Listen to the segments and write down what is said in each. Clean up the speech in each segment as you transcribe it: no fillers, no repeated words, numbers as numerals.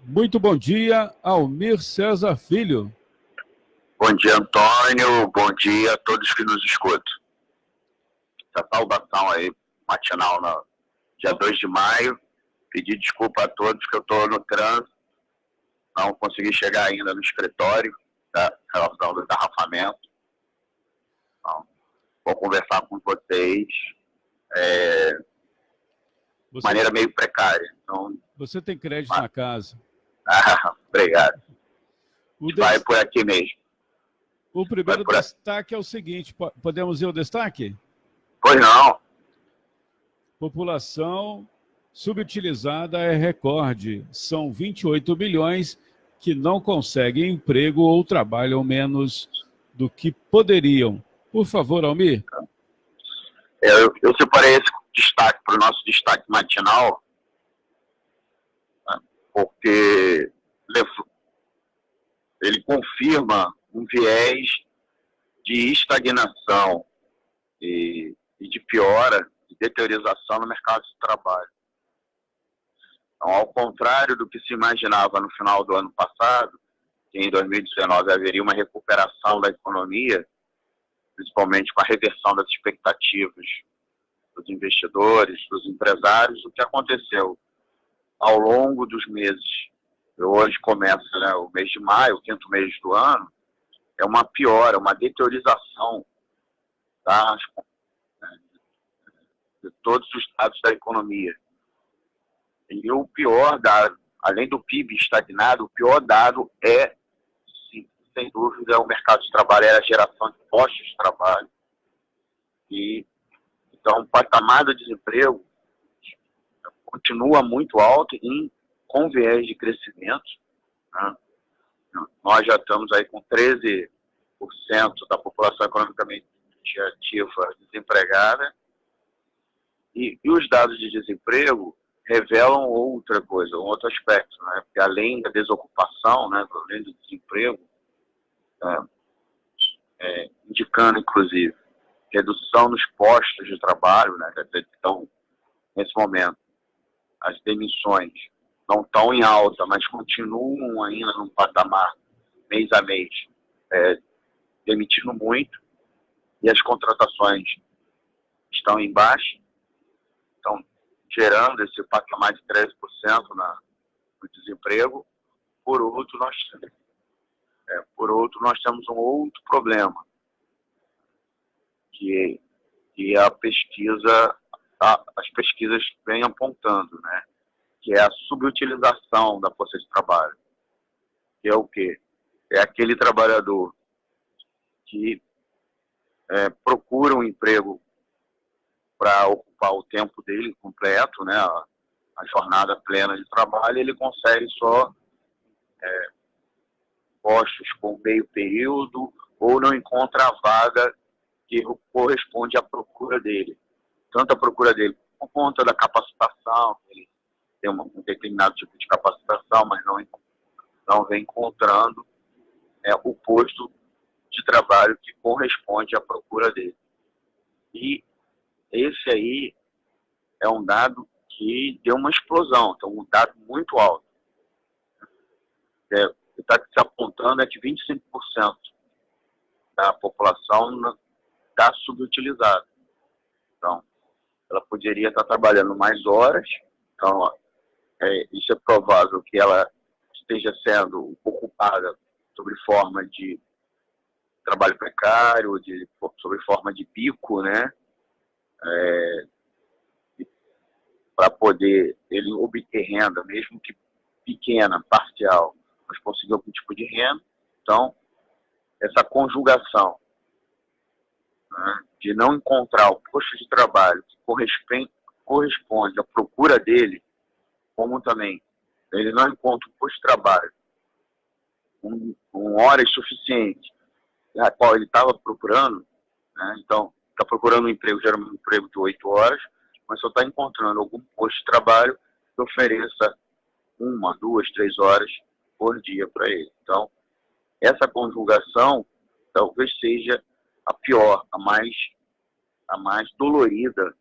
Muito bom dia, Almir César Filho. Bom dia, Antônio. Bom dia a todos que nos escutam. Essa saudação aí, matinal, no dia 2 de maio. Pedir desculpa a todos que eu estou no trânsito. Não consegui chegar ainda no escritório da relação do engarrafamento. Então, vou conversar com vocês de maneira meio precária. Então, você tem crédito na casa. Obrigado. Vai por aqui mesmo. O primeiro destaque é o seguinte, podemos ir ao destaque? Pois não. População subutilizada é recorde. São 28 milhões que não conseguem emprego ou trabalham menos do que poderiam. Por favor, Almir. Eu separei esse destaque para o nosso destaque matinal, porque ele confirma um viés de estagnação e de piora, de deteriorização no mercado de trabalho. Então, ao contrário do que se imaginava no final do ano passado, que em 2019 haveria uma recuperação da economia, principalmente com a reversão das expectativas dos investidores, dos empresários, o que aconteceu ao longo dos meses, hoje começa, né, o mês de maio, o quinto mês do ano, é uma piora, uma deteriorização de todos os dados da economia. E o pior dado, além do PIB estagnado, o pior dado é, sim, sem dúvida, o mercado de trabalho, é a geração de postos de trabalho. Então, o patamar do desemprego continua muito alto com viés de crescimento, né? Nós já estamos aí com 13% da população economicamente ativa desempregada, e os dados de desemprego revelam outra coisa, um outro aspecto, né? Porque além da desocupação, né, além do desemprego, indicando inclusive redução nos postos de trabalho, né? Então, nesse momento, as demissões não estão em alta, mas continuam ainda num patamar mês a mês, demitindo muito, e as contratações estão em baixa, estão gerando esse patamar de 13% no desemprego. Por outro, nós temos um outro problema, que as pesquisas vêm apontando, né? Que é a subutilização da força de trabalho. Que é o quê? É aquele trabalhador que procura um emprego para ocupar o tempo dele completo, né? A jornada plena de trabalho, ele consegue só postos com meio período, ou não encontra a vaga que corresponde à procura dele. Tanto a procura dele por conta da capacitação, ele tem um determinado tipo de capacitação, mas não vem encontrando o posto de trabalho que corresponde à procura dele. E esse aí é um dado que deu uma explosão, então um dado muito alto. O que está se apontando é que 25% da população está subutilizada. Então, ela poderia estar trabalhando mais horas, então isso é provável que ela esteja sendo ocupada sob forma de trabalho precário, sob forma de bico, né? Para poder ele obter renda, mesmo que pequena, parcial, mas conseguir algum tipo de renda. Então, essa conjugação, né, de não encontrar o posto de trabalho que corresponde à procura dele, como também ele não encontra o posto de trabalho com horas suficientes a qual ele estava procurando, né? Então, está procurando um emprego, geralmente um emprego de 8 horas, mas só está encontrando algum posto de trabalho que ofereça 1, 2, 3 horas por dia para ele. Então, essa conjugação talvez seja a pior, a mais dolorida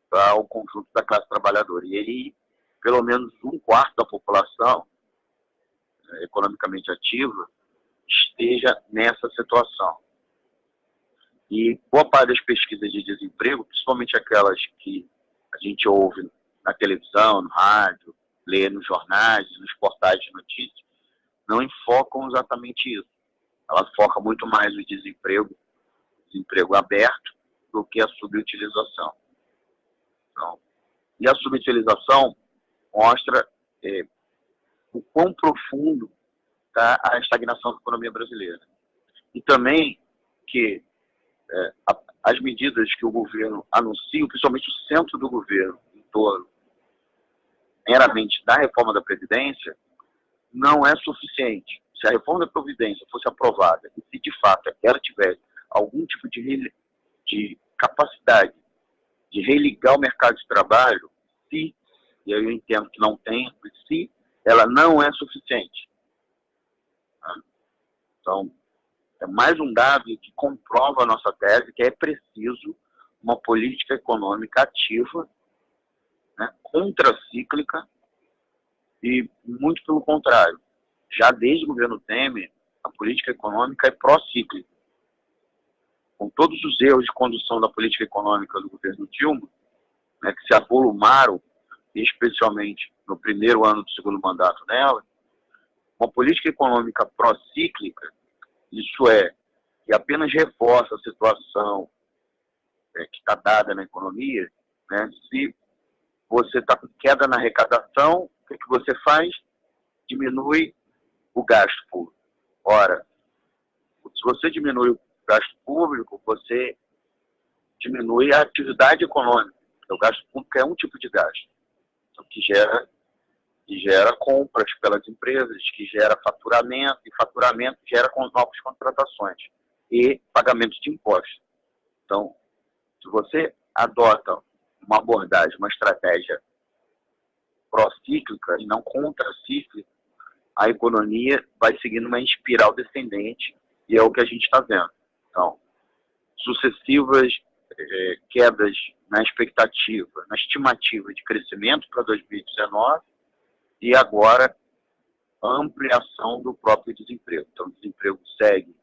para o conjunto da classe trabalhadora. E aí, pelo menos 1/4 da população economicamente ativa esteja nessa situação. E boa parte das pesquisas de desemprego, principalmente aquelas que a gente ouve na televisão, no rádio, lê nos jornais, nos portais de notícias, não enfocam exatamente isso. Ela foca muito mais no desemprego aberto, do que a subutilização. Então, e a subutilização mostra o quão profundo está a estagnação da economia brasileira. E também que as medidas que o governo anuncia, principalmente o centro do governo, em torno meramente da reforma da Previdência, não é suficiente. Se a reforma da Previdência fosse aprovada e se de fato ela tivesse algum tipo de capacidade de religar o mercado de trabalho, e aí eu entendo que não tem, se ela não é suficiente. Então, é mais um dado que comprova a nossa tese, que é preciso uma política econômica ativa, né, contracíclica, e muito pelo contrário. Já desde o governo Temer, a política econômica é pró-cíclica. Com todos os erros de condução da política econômica do governo Dilma, né, que se avolumaram, especialmente no primeiro ano do segundo mandato dela, uma política econômica pró-cíclica, isso é, que apenas reforça a situação que está dada na economia, né, se você está com queda na arrecadação, o que você faz? Diminui o gasto público. Ora, se você diminui o gasto público, você diminui a atividade econômica. O gasto público é um tipo de gasto, então, que gera compras pelas empresas, que gera faturamento, e faturamento gera novas contratações e pagamento de impostos. Então, se você adota uma abordagem, uma estratégia pró-cíclica e não contra-cíclica, a economia vai seguindo uma espiral descendente, e é o que a gente está vendo. Então, sucessivas quedas na expectativa, na estimativa de crescimento para 2019, e agora a ampliação do próprio desemprego. Então, o desemprego segue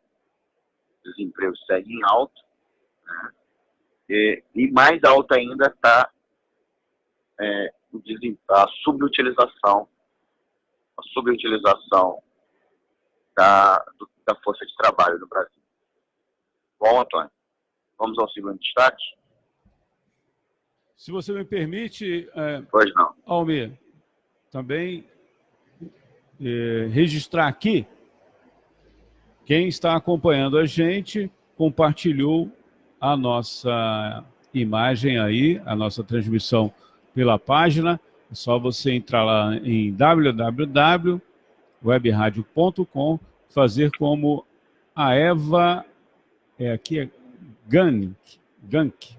em alta, né? E mais alta ainda está a subutilização da força de trabalho no Brasil. Bom, Antônio, vamos ao segundo destaque? Se você me permite, Pois não. Almir, também registrar aqui, quem está acompanhando a gente compartilhou a nossa imagem aí, a nossa transmissão pela página. É só você entrar lá em www.webradio.com, fazer como a Eva, aqui é Gank,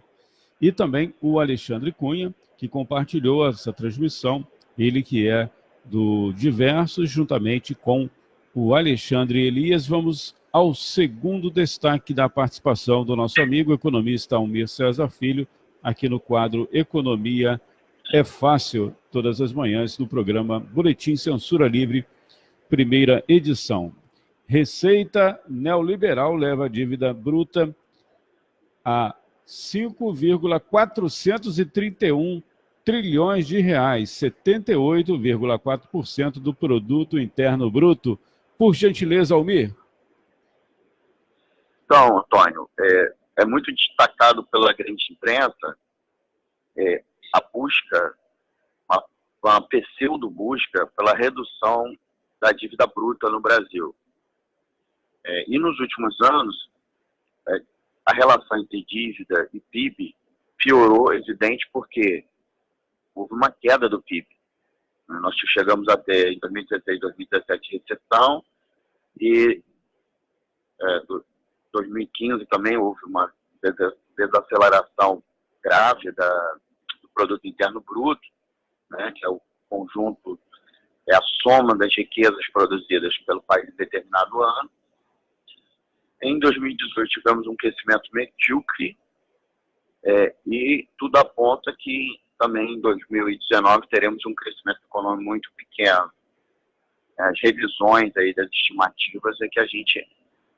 e também o Alexandre Cunha, que compartilhou essa transmissão, ele que é do Diversos, juntamente com o Alexandre Elias. Vamos ao segundo destaque da participação do nosso amigo economista Almir Cesar Filho, aqui no quadro Economia é Fácil, todas as manhãs no programa Boletim Censura Livre, primeira edição. Receita neoliberal leva a dívida bruta a 5,431 trilhões de reais, 78,4% do produto interno bruto. Por gentileza, Almir. Então, Antônio, é muito destacado pela grande imprensa a busca, uma pseudo-busca pela redução da dívida bruta no Brasil. E nos últimos anos, a relação entre dívida e PIB piorou, evidente, porque houve uma queda do PIB. Nós chegamos até, em 2016, 2017, recessão, e em 2015 também houve uma desaceleração grave do produto interno bruto, né, que é o conjunto, é a soma das riquezas produzidas pelo país em determinado ano. Em 2018 tivemos um crescimento medíocre, e tudo aponta que também em 2019 teremos um crescimento econômico muito pequeno. as revisões aí das estimativas, é que a gente,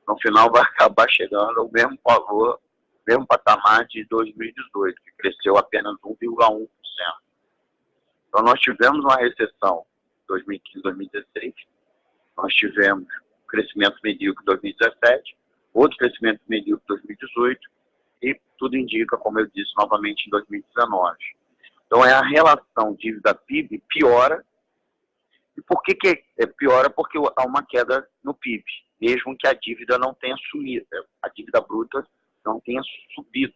no final, vai acabar chegando ao mesmo valor, mesmo patamar de 2018, que cresceu apenas 1,1%. Então, nós tivemos uma recessão em 2015, 2016, nós tivemos um crescimento medíocre em 2017, outro crescimento medíocre em 2018, e tudo indica, como eu disse novamente, em 2019. Então, a relação dívida-PIB piora. E por que piora? Porque há uma queda no PIB, mesmo que a dívida não tenha sumido, a dívida bruta não tenha subido.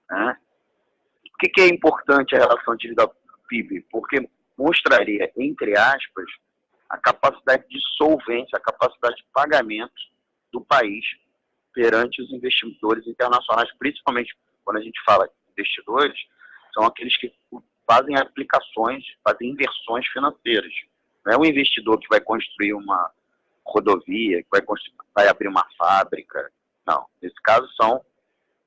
Né? Por que é importante a relação dívida-PIB? Porque mostraria, entre aspas, a capacidade de solvência, a capacidade de pagamento do país perante os investidores internacionais, principalmente quando a gente fala de investidores, são aqueles que fazem aplicações, fazem inversões financeiras. Não é um investidor que vai construir uma rodovia, que vai abrir uma fábrica. Não. Nesse caso, são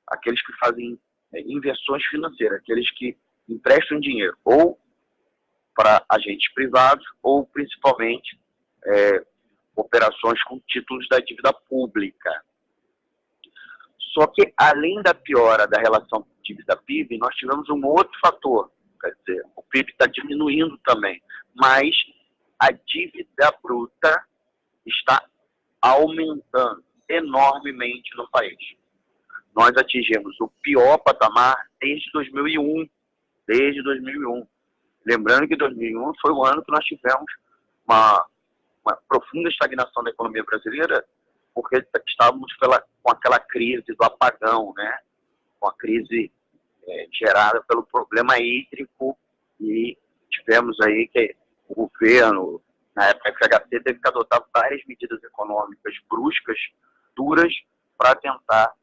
aqueles que fazem inversões financeiras, aqueles que emprestam dinheiro ou para agentes privados ou, principalmente, operações com títulos da dívida pública. Só que, além da piora da relação dívida-PIB, nós tivemos um outro fator. Quer dizer, o PIB está diminuindo também, mas a dívida bruta está aumentando enormemente no país. Nós atingimos o pior patamar desde 2001. Desde 2001. Lembrando que 2001 foi o ano que nós tivemos uma profunda estagnação da economia brasileira, porque estávamos com aquela crise do apagão, né? Com a crise gerada pelo problema hídrico, e tivemos aí que o governo, na época do FHC, teve que adotar várias medidas econômicas bruscas, duras, para tentar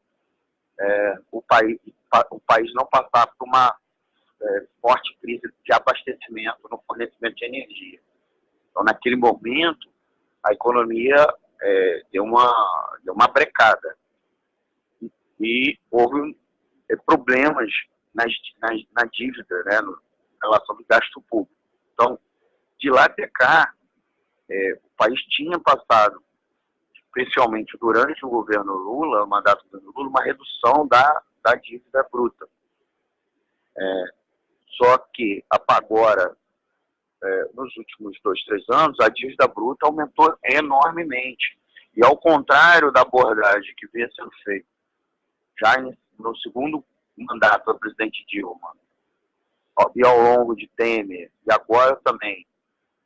o país não passar por uma forte crise de abastecimento no fornecimento de energia. Então, naquele momento, a economia deu uma brecada. E houve problemas na dívida, né, em relação ao gasto público. Então, de lá até cá, o país tinha passado, especialmente durante o governo Lula, o mandato do governo Lula, uma redução da dívida bruta. Só que, agora, nos últimos 2, 3 anos, a dívida bruta aumentou enormemente. E ao contrário da abordagem que vinha sendo feita já no segundo mandato da presidente Dilma, e ao longo de Temer, e agora também,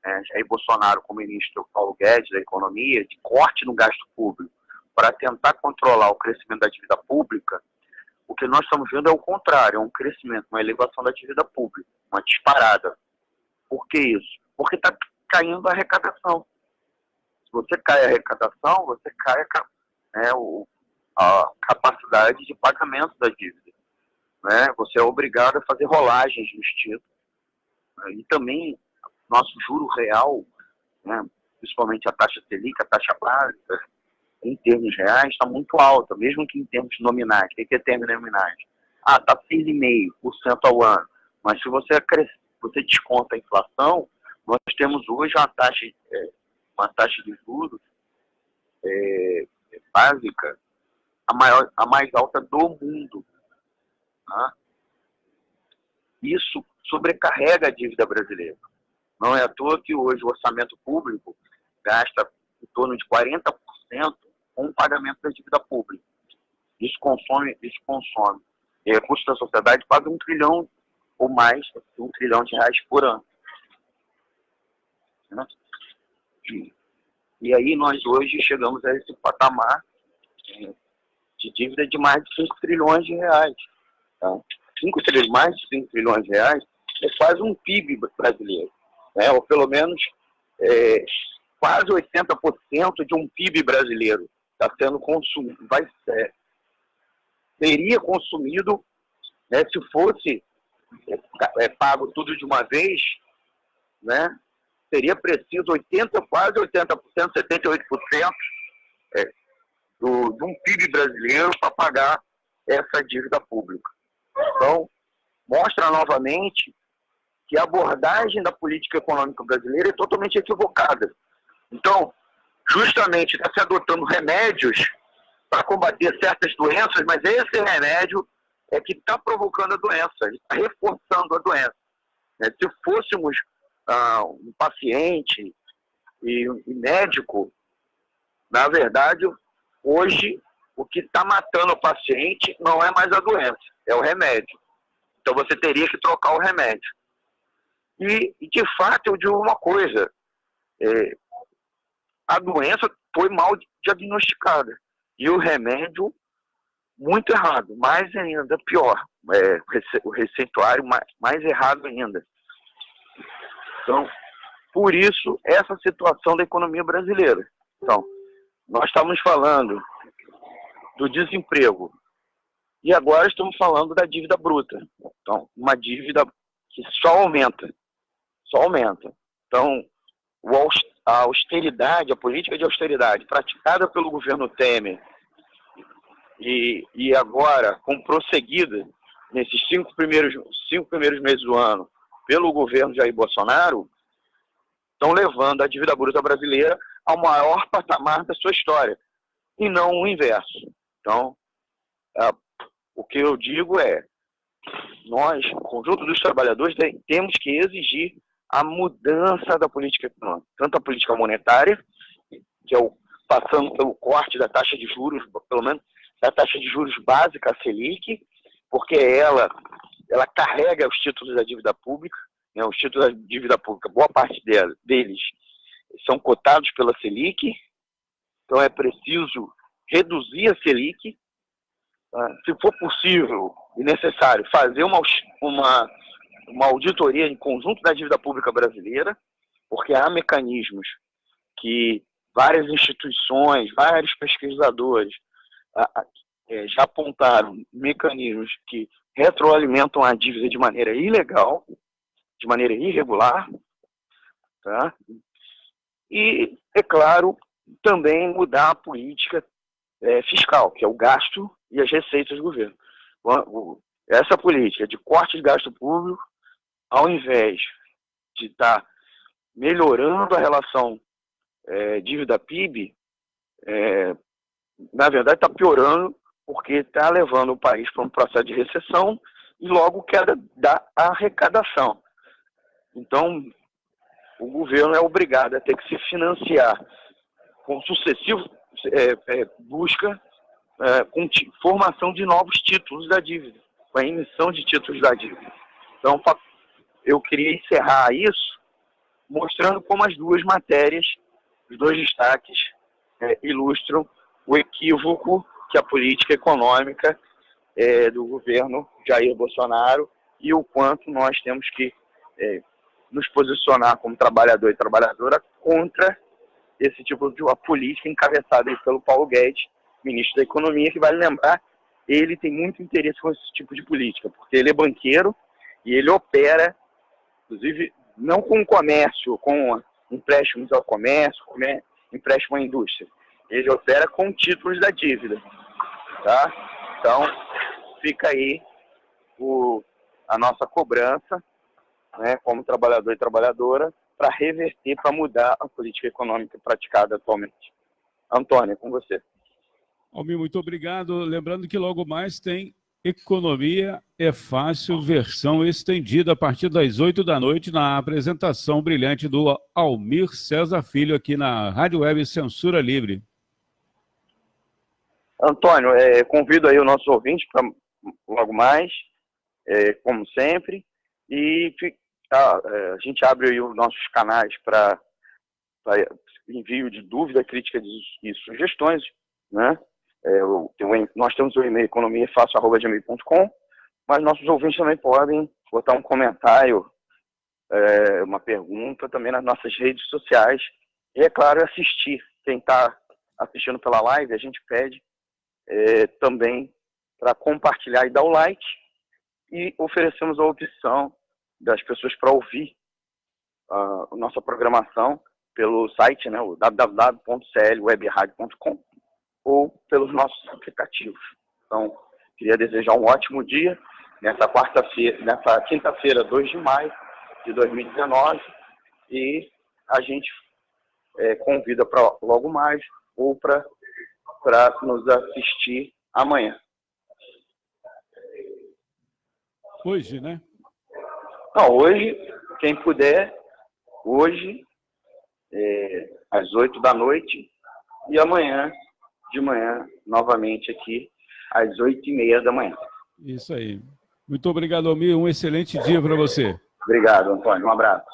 Jair Bolsonaro como ministro Paulo Guedes da Economia, de corte no gasto público para tentar controlar o crescimento da dívida pública, o que nós estamos vendo é o contrário, é um crescimento, uma elevação da dívida pública, uma disparada. Por que isso? Porque está caindo a arrecadação. Se você cai a arrecadação, você cai a capacidade de pagamento da dívida. Né? Você é obrigado a fazer rolagens nos títulos. Né? E também, nosso juro real, né, principalmente a taxa Selic, a taxa básica, em termos reais, está muito alta, mesmo que em termos nominais. O que é termos nominais? Está 6,5% ao ano. Mas se você desconta a inflação, nós temos hoje uma taxa de juros básica, a mais alta do mundo. Tá? Isso sobrecarrega a dívida brasileira. Não é à toa que hoje o orçamento público gasta em torno de 40% com o pagamento da dívida pública. Isso consome. E a custo da sociedade paga 1 trilhão ou mais, 1 trilhão de reais por ano. Né? E aí nós hoje chegamos a esse patamar de dívida de mais de 5 trilhões de reais. Tá? Mais de 5 trilhões de reais é quase um PIB brasileiro. Né? Ou pelo menos quase 80% de um PIB brasileiro está sendo consumido, seria consumido, né, se fosse pago tudo de uma vez, né, seria preciso quase 80%, 78% de um PIB brasileiro para pagar essa dívida pública. Então, mostra novamente que a abordagem da política econômica brasileira é totalmente equivocada. Então, justamente está se adotando remédios para combater certas doenças, mas esse remédio é que está provocando a doença, está reforçando a doença. Se fôssemos um paciente e médico, na verdade, hoje, o que está matando o paciente não é mais a doença, é o remédio. Então, você teria que trocar o remédio. E de fato, eu digo uma coisa, a doença foi mal diagnosticada e o remédio muito errado, mais ainda, pior, o receituário mais errado ainda. Então, por isso, essa situação da economia brasileira. Então, nós estamos falando do desemprego e agora estamos falando da dívida bruta. Então, uma dívida que só aumenta. Então, a austeridade, a política de austeridade praticada pelo governo Temer e agora com prosseguida nesses cinco primeiros meses do ano pelo governo Jair Bolsonaro, estão levando a dívida bruta brasileira ao maior patamar da sua história, e não o inverso. Então, o que eu digo é, nós, o conjunto dos trabalhadores, temos que exigir a mudança da política econômica, tanto a política monetária, que é passando pelo corte da taxa de juros, pelo menos da taxa de juros básica, a Selic, porque ela carrega os títulos da dívida pública, né, os títulos da dívida pública, boa parte deles são cotados pela Selic, então é preciso reduzir a Selic, se for possível e necessário, fazer uma auditoria em conjunto da dívida pública brasileira, porque há mecanismos que várias instituições, vários pesquisadores já apontaram mecanismos que retroalimentam a dívida de maneira ilegal, de maneira irregular, tá? E, é claro, também mudar a política fiscal, que é o gasto e as receitas do governo. Essa política de corte de gasto público, ao invés de estar melhorando a relação dívida-PIB, na verdade está piorando, porque está levando o país para um processo de recessão e logo queda da arrecadação. Então, o governo é obrigado a ter que se financiar com sucessivo busca com formação de novos títulos da dívida, com a emissão de títulos da dívida. Então, eu queria encerrar isso mostrando como as duas matérias, os dois destaques, ilustram o equívoco que a política econômica do governo Jair Bolsonaro e o quanto nós temos que nos posicionar como trabalhador e trabalhadora contra esse tipo de uma política encabeçada aí pelo Paulo Guedes, ministro da Economia, que vale lembrar, ele tem muito interesse com esse tipo de política, porque ele é banqueiro e ele opera, inclusive, não com o comércio, com empréstimos ao comércio, empréstimo à indústria. Ele opera com títulos da dívida, tá? Então, fica aí a nossa cobrança, né, como trabalhador e trabalhadora, para reverter, para mudar a política econômica praticada atualmente. Antônio, é com você. Almir, muito obrigado. Lembrando que logo mais tem Economia é Fácil, versão estendida, a partir das 8 da noite, na apresentação brilhante do Almir Cesar Filho, aqui na Rádio Web Censura Livre. Antônio, convido aí o nosso ouvinte para logo mais, como sempre, e a gente abre aí os nossos canais para envio de dúvida, críticas e sugestões, né? Nós temos o e-mail economiafácil@gmail.com, mas nossos ouvintes também podem botar um comentário, uma pergunta também nas nossas redes sociais e, é claro, assistir. Quem está assistindo pela live, a gente pede também para compartilhar e dar o like, e oferecemos a opção das pessoas para ouvir a nossa programação pelo site, né, o www.clwebradio.com, ou pelos nossos aplicativos. Então, queria desejar um ótimo dia nessa quinta-feira, 2 de maio de 2019, e a gente convida para logo mais ou para nos assistir amanhã. Hoje, né? Não, hoje, quem puder, hoje, às 8 da noite, e amanhã, de manhã, novamente aqui, às 8h30 da manhã. Isso aí. Muito obrigado, Almir. Um excelente dia para você. Obrigado, Antônio. Um abraço.